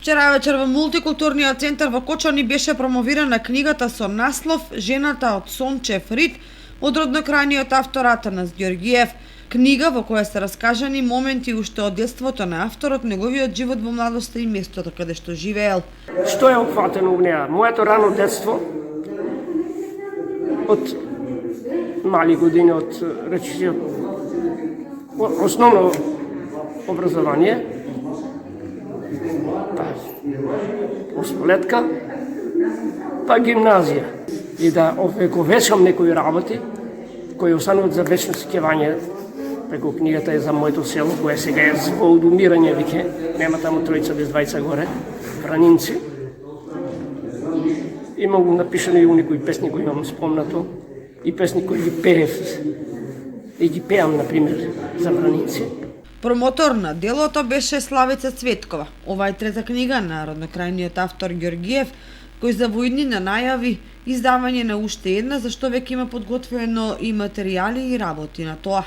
Вчера вечер во мултикултурниот центар во Кочани беше промовирана книгата со наслов "Жената од Сончев Рид" од роднокрајниот автор Атанас Ѓорѓиев. Книга во која се раскажани моменти уште од детството на авторот, неговиот живот во младоста и местото каде што живеел. Што е опфатено во неа? Моето рано детство, од мали години, од речиси основно образование, осмолетка, па гимназија. И да овековечам некои работи кои остануваат за вечно сеќавање преку книгата е за моето село, кое сега е во одумирање веќе, нема таму тројца без двајца горе, Вранинци. Имам напишани и некои песни кои имам спомнато, и песни кои ги пеев, и ги пеам, например, за Вранинци. Промотор на делото беше Славица Цветкова. Ова е трета книга на роднокрајниот автор Ѓорѓиев, кој за воиднина најави издавање на уште една, зашто веќе има подготвено и материјали и работи на тоа.